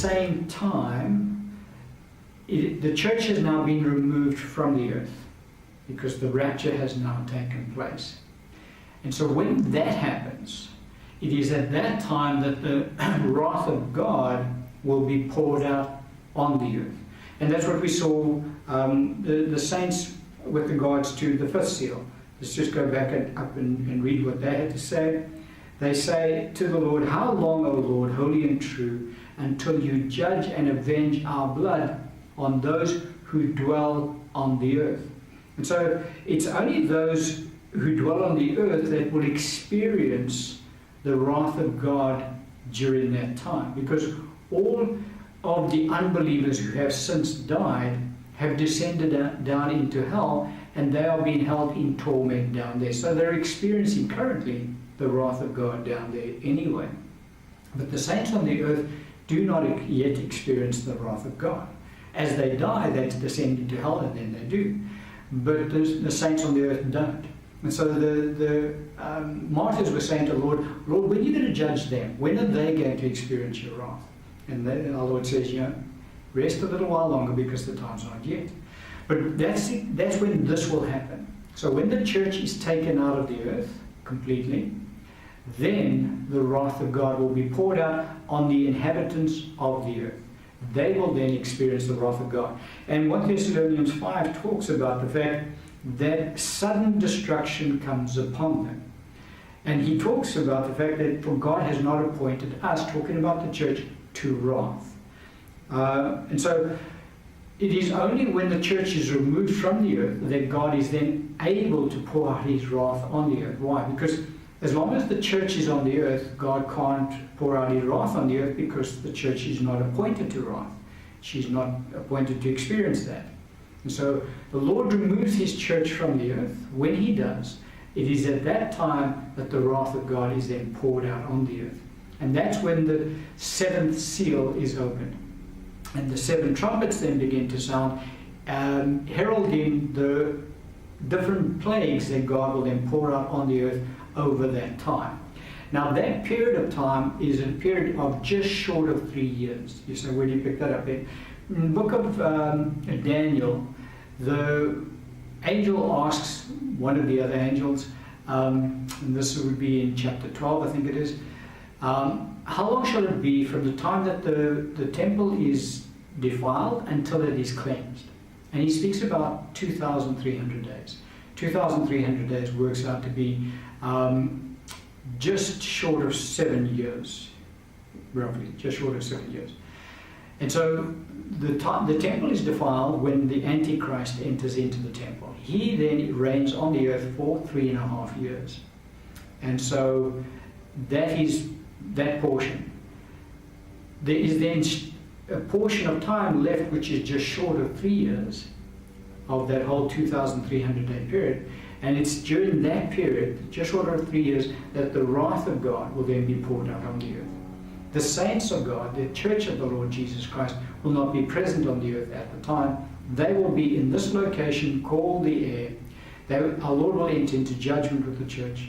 same time, the church has now been removed from the earth because the rapture has now taken place. And so when that happens, it is at that time that the wrath of God will be poured out on the earth. And that's what we saw the saints with regards to the fifth seal. Let's just go back up and read what they had to say. They say to the Lord, "How long, O Lord, holy and true, until you judge and avenge our blood on those who dwell on the earth?" And so it's only those who dwell on the earth that will experience the wrath of God during that time, because all of the unbelievers who have since died have descended down into hell, and they are being held in torment down there. So they're experiencing currently the wrath of God down there anyway. But the saints on the earth do not yet experience the wrath of God. As they die, they descend into hell, and then they do. But the saints on the earth don't. And so the martyrs were saying to the Lord, "Lord, when are you going to judge them? When are they going to experience your wrath?" And our Lord says, rest a little while longer, because the time's not yet. But that's when this will happen. So when the church is taken out of the earth completely, then the wrath of God will be poured out on the inhabitants of the earth. They will then experience the wrath of God. And 1 Thessalonians 5 talks about the fact that sudden destruction comes upon them. And he talks about the fact that for God has not appointed us, talking about the church, to wrath. And so it is only when the church is removed from the earth that God is then able to pour out his wrath on the earth. Why? Because as long as the church is on the earth, God can't pour out his wrath on the earth, because the church is not appointed to wrath. She's not appointed to experience that. And so the Lord removes his church from the earth. When he does, it is at that time that the wrath of God is then poured out on the earth. And that's when the seventh seal is opened. And the seven trumpets then begin to sound, heralding the different plagues that God will then pour out on the earth over that time. Now that period of time is a period of just short of 3 years. You say, where do you pick that up in? In the book of Daniel, the angel asks one of the other angels, and this would be in chapter 12, I think it is, how long shall it be from the time that the temple is defiled until it is cleansed? And he speaks about 2,300 days. 2,300 days works out to be just short of 7 years, roughly, just short of 7 years. And so the temple is defiled when the Antichrist enters into the temple. He then reigns on the earth for 3.5 years. And so that is that portion. There is then a portion of time left which is just short of 3 years of that whole 2,300 day period. And it's during that period, just short of 3 years, that the wrath of God will then be poured out on the earth. The saints of God, the church of the Lord Jesus Christ, will not be present on the earth at the time. They will be in this location called the air. Our Lord will enter into judgment with the church.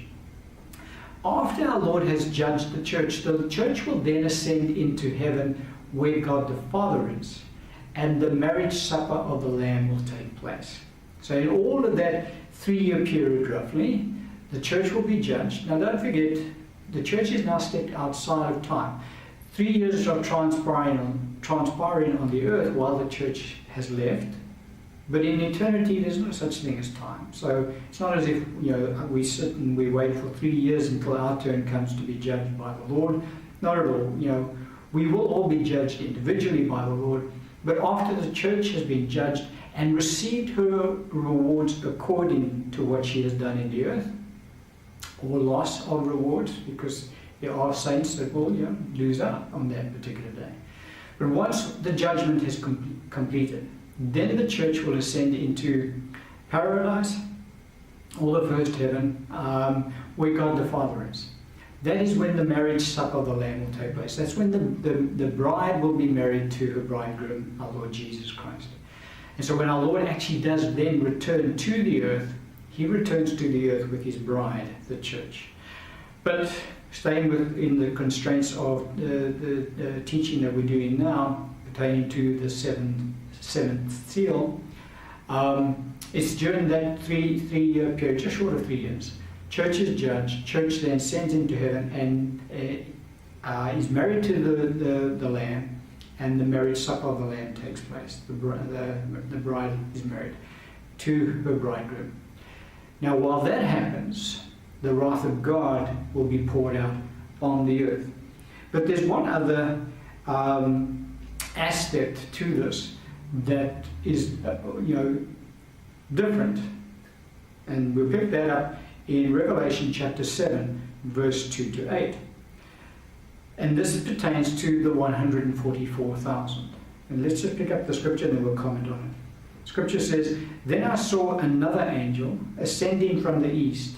After our Lord has judged the church will then ascend into heaven where God the Father is, and the marriage supper of the Lamb will take place. So in all of that 3-year period roughly, the church will be judged. Now don't forget, the church is now stepped outside of time. 3 years of transpiring on the earth while the church has left. But in eternity, there's no such thing as time. So it's not as if we sit and we wait for 3 years until our turn comes to be judged by the Lord. Not at all. We will all be judged individually by the Lord. But after the church has been judged and received her rewards according to what she has done in the earth, or loss of rewards, because there are saints that will lose out on that particular day. But once the judgment has completed, then the church will ascend into paradise, or the first heaven, where God the Father is. That is when the marriage supper of the Lamb will take place. That's when the bride will be married to her bridegroom, our Lord Jesus Christ. And so when our Lord actually does then return to the earth, he returns to the earth with his bride, the church. But staying within the constraints of the teaching that we're doing now, pertaining to the seventh seal, it's during that three-year period, just short of 3 years. Church is judged. Church then sends him to heaven and is married to the Lamb, and the marriage supper of the Lamb takes place. The bride is married to her bridegroom. Now, while that happens, the wrath of God will be poured out on the earth. But there's one other aspect to this that is, different. And we'll pick that up in Revelation chapter 7, verse 2 to 8. And this pertains to the 144,000. And let's just pick up the scripture and then we'll comment on it. Scripture says, "Then I saw another angel ascending from the east,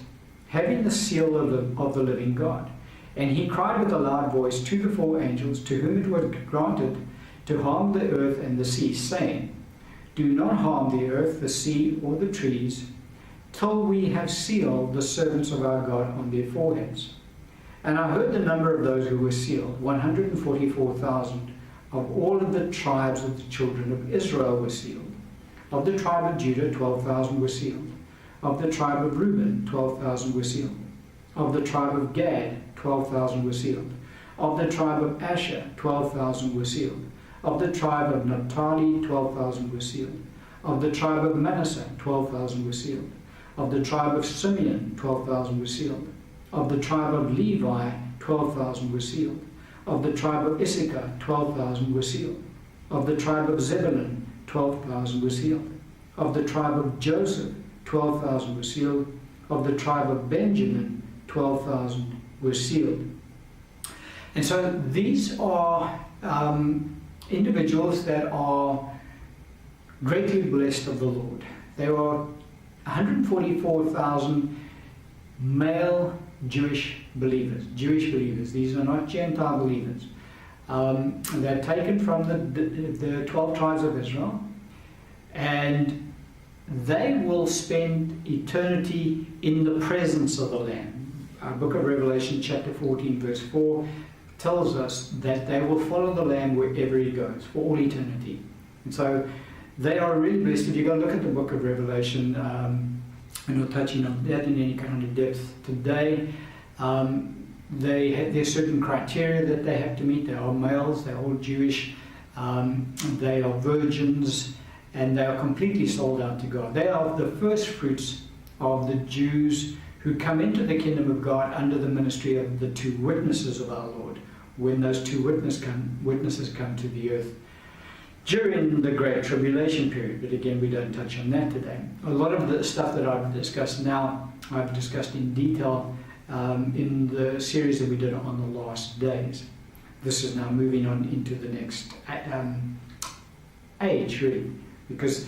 having the seal of the living God. And he cried with a loud voice to the 4 angels to whom it was granted to harm the earth and the sea, saying, Do not harm the earth, the sea, or the trees, till we have sealed the servants of our God on their foreheads. And I heard the number of those who were sealed, 144,000. Of all of the tribes of the children of Israel were sealed. Of the tribe of Judah, 12,000 were sealed. Of the tribe of Reuben, 12,000 were sealed. Of the tribe of Gad, 12,000 were sealed. Of the tribe of Asher, 12,000 were sealed. Of the tribe of Naphtali, 12,000 were sealed. Of the tribe of Manasseh, 12,000 were sealed. Of the tribe of Simeon, 12,000 were sealed. Of the tribe of Levi, 12,000 were sealed. Of the tribe of Issachar, 12,000 were sealed. Of the tribe of Zebulun, 12,000 were sealed. Of the tribe of Joseph, 12,000 were sealed. Of the tribe of Benjamin, 12,000 were sealed." And so these are individuals that are greatly blessed of the Lord. There are 144,000 male Jewish believers. These are not Gentile believers. They're taken from the 12 tribes of Israel, and they will spend eternity in the presence of the Lamb. Our book of Revelation chapter 14 verse 4 tells us that they will follow the Lamb wherever he goes for all eternity. And so they are really blessed. If you go look at the book of Revelation, we're not touching on that in any kind of depth today. There's certain criteria that they have to meet. They are males, they're all Jewish, they are virgins, and they are completely sold out to God. They are the first fruits of the Jews who come into the kingdom of God under the ministry of the 2 witnesses of our Lord, when those 2 witnesses come to the earth during the Great Tribulation period. But again, we don't touch on that today. A lot of the stuff that I've discussed now, I've discussed in detail in the series that we did on the last days. This is now moving on into the next age, really, because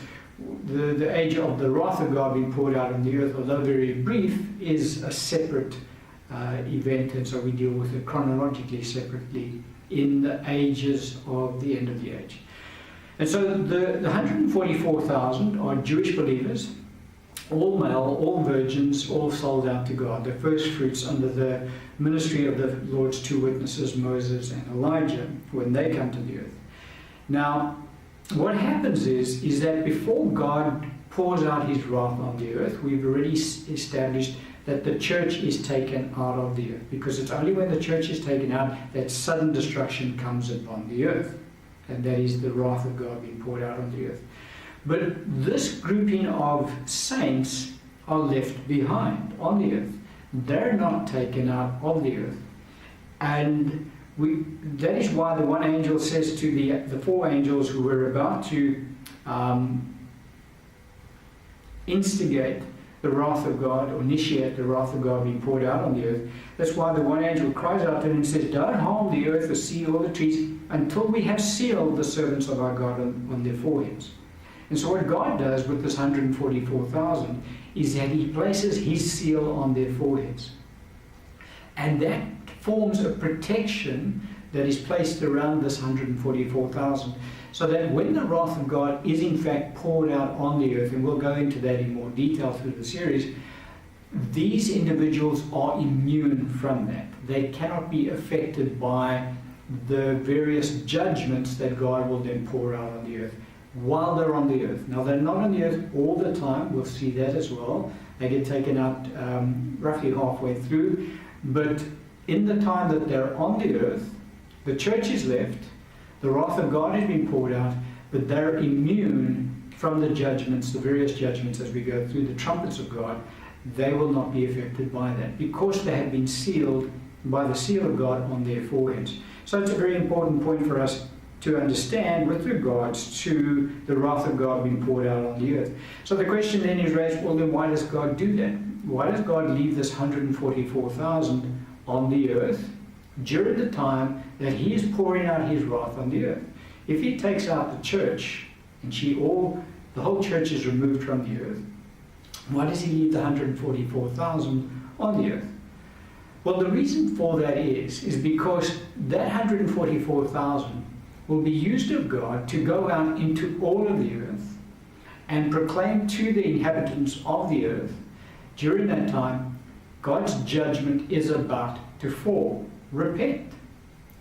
the age of the wrath of God being poured out on the earth, although very brief, is a separate event, and so we deal with it chronologically separately in the ages of the end of the age. And so the 144,000 are Jewish believers, all male, all virgins, all sold out to God, the first fruits under the ministry of the Lord's 2 witnesses, Moses and Elijah, when they come to the earth. Now, what happens is that before God pours out his wrath on the earth, we've already established that the church is taken out of the earth, because it's only when the church is taken out that sudden destruction comes upon the earth, and that is the wrath of God being poured out on the earth. But this grouping of saints are left behind on the earth. They're not taken out of the earth. And that is why the one angel says to the 4 angels who were about to instigate the wrath of God, or initiate the wrath of God being poured out on the earth. That's why the one angel cries out to them and says, "Don't harm the earth, the sea, or the trees, until we have sealed the servants of our God on their foreheads." And so what God does with this 144,000 is that he places his seal on their foreheads. And that forms a protection that is placed around this 144,000, so that when the wrath of God is in fact poured out on the earth, and we'll go into that in more detail through the series, these individuals are immune from that. They cannot be affected by the various judgments that God will then pour out on the earth while they're on the earth. Now, they're not on the earth all the time. We'll see that as well. They get taken out roughly halfway through. But in the time that they're on the earth, the church is left, the wrath of God has been poured out, but they're immune from the judgments, the various judgments as we go through the trumpets of God. They will not be affected by that because they have been sealed by the seal of God on their foreheads. So it's a very important point for us to understand with regards to the wrath of God being poured out on the earth. So the question then is raised, well then why does God do that? Why does God leave this 144,000 on the earth during the time that He is pouring out His wrath on the earth? If He takes out the church and the whole church is removed from the earth, why does He leave the 144,000 on the earth? Well, the reason for that is because that 144,000 will be used of God to go out into all of the earth and proclaim to the inhabitants of the earth during that time, God's judgment is about to fall. Repent.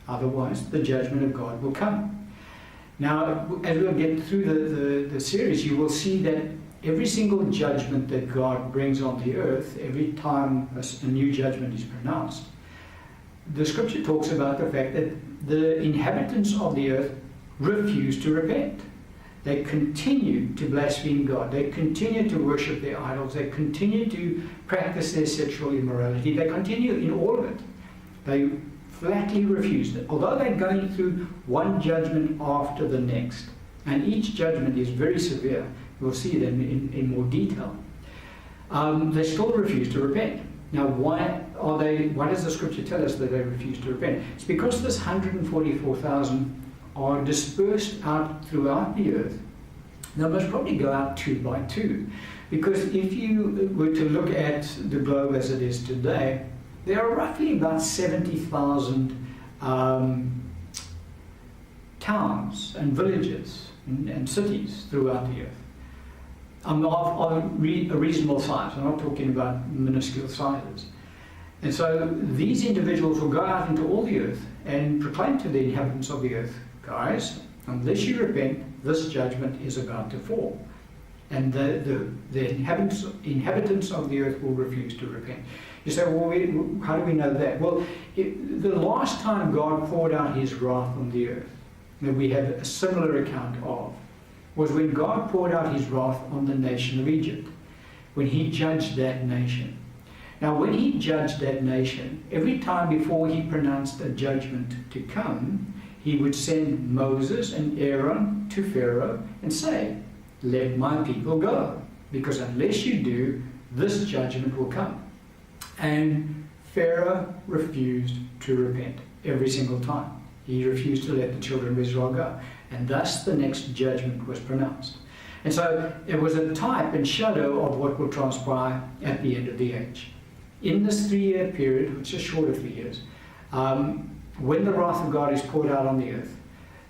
Otherwise, the judgment of God will come. Now, as we'll get through the series, you will see that every single judgment that God brings on the earth, every time a new judgment is pronounced, the scripture talks about the fact that the inhabitants of the earth refuse to repent. They continue to blaspheme God. They continue to worship their idols. They continue to practice their sexual immorality. They continue in all of it. They flatly refuse it. Although they're going through one judgment after the next, and each judgment is very severe, we'll see them in more detail, they still refuse to repent. Now, why does the scripture tell us that they refuse to repent? It's because this 144,000 are dispersed out throughout the earth. They must probably go out 2 by 2. Because if you were to look at the globe as it is today, there are roughly about 70,000 towns and villages and cities throughout the earth. Of a reasonable size. I'm not talking about minuscule sizes. And so these individuals will go out into all the earth and proclaim to the inhabitants of the earth, guys, unless you repent, this judgment is about to fall. And the inhabitants of the earth will refuse to repent. You say, well, how do we know that? Well, the last time God poured out His wrath on the earth, that we have a similar account of, was when God poured out His wrath on the nation of Egypt, when He judged that nation. Now, when He judged that nation, every time before He pronounced a judgment to come, He would send Moses and Aaron to Pharaoh and say, let my people go, because unless you do, this judgment will come. And Pharaoh refused to repent every single time. He refused to let the children of Israel go. And thus the next judgment was pronounced. And so it was a type and shadow of what will transpire at the end of the age. In this 3-year period, which is short of 3 years, when the wrath of God is poured out on the earth,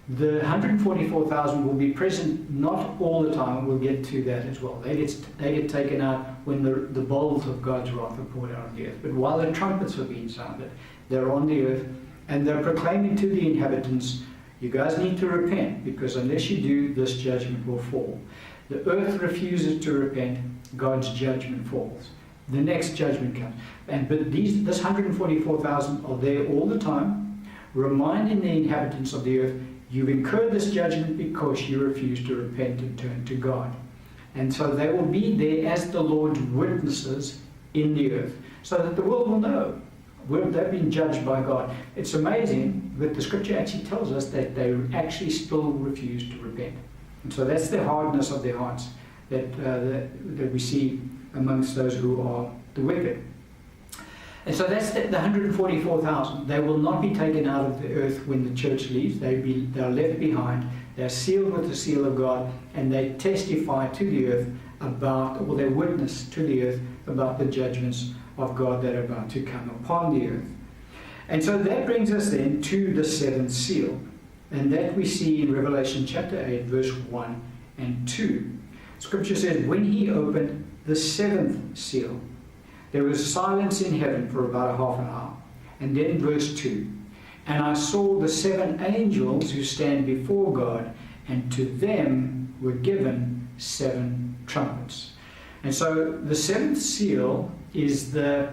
the 144,000 will be present not all the time. We'll get to that as well. They get taken out when the bowls of God's wrath are poured out on the earth. But while the trumpets are being sounded, they're on the earth and they're proclaiming to the inhabitants, you guys need to repent, because unless you do, this judgment will fall. The earth refuses to repent, God's judgment falls. The next judgment comes. But this 144,000 are there all the time, reminding the inhabitants of the earth, you've incurred this judgment because you refuse to repent and turn to God. And so they will be there as the Lord's witnesses in the earth, so that the world will know they've been judged by God. It's amazing, but the scripture actually tells us that they actually still refuse to repent. And so that's the hardness of their hearts that we see amongst those who are the wicked. And so that's the 144,000. They will not be taken out of the earth when the church leaves. They're left behind. They're sealed with the seal of God, and they testify to the earth or they witness to the earth about the judgments of God that are about to come upon the earth. And so that brings us then to the 7th seal. And that we see in Revelation chapter 8, verse 1 and 2. Scripture says, when He opened the 7th seal, There was silence in heaven for about a half an hour. And then verse 2. And I saw the 7 angels who stand before God, and to them were given 7 trumpets. And so the 7th seal is the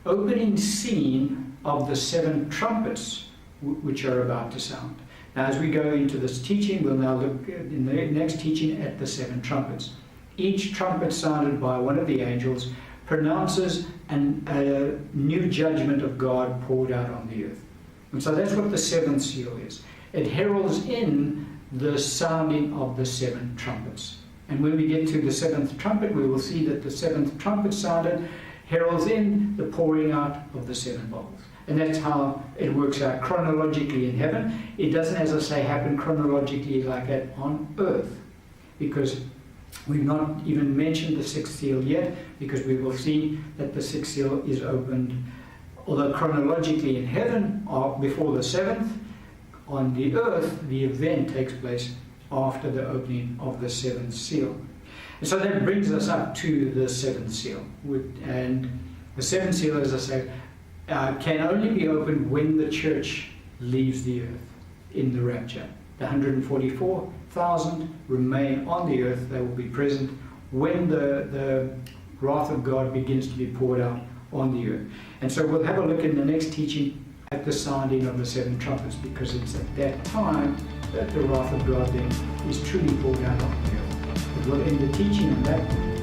opening scene of the 7 trumpets which are about to sound. Now, as we go into this teaching, we'll now look in the next teaching at the 7 trumpets. Each trumpet sounded by one of the angels pronounces a new judgment of God poured out on the earth. And so that's what the 7th seal is. It heralds in the sounding of the 7 trumpets. And when we get to the 7th trumpet, we will see that the 7th trumpet sounded heralds in the pouring out of the 7 bowls. And that's how it works out chronologically in heaven. It doesn't, as I say, happen chronologically like that on earth, because we've not even mentioned the 6th seal yet, because we will see that the 6th seal is opened, although chronologically in heaven before the 7th, on the earth the event takes place after the opening of the 7th seal. And so that brings us up to the 7th seal. And the 7th seal, as I say, can only be opened when the church leaves the earth in the rapture. The 144,000 remain on the earth. They will be present when the wrath of God begins to be poured out on the earth. And so we'll have a look in the next teaching at the sounding of the 7 trumpets, because it's at that time that the wrath of God then is truly poured out on the earth. But we'll end the teaching on that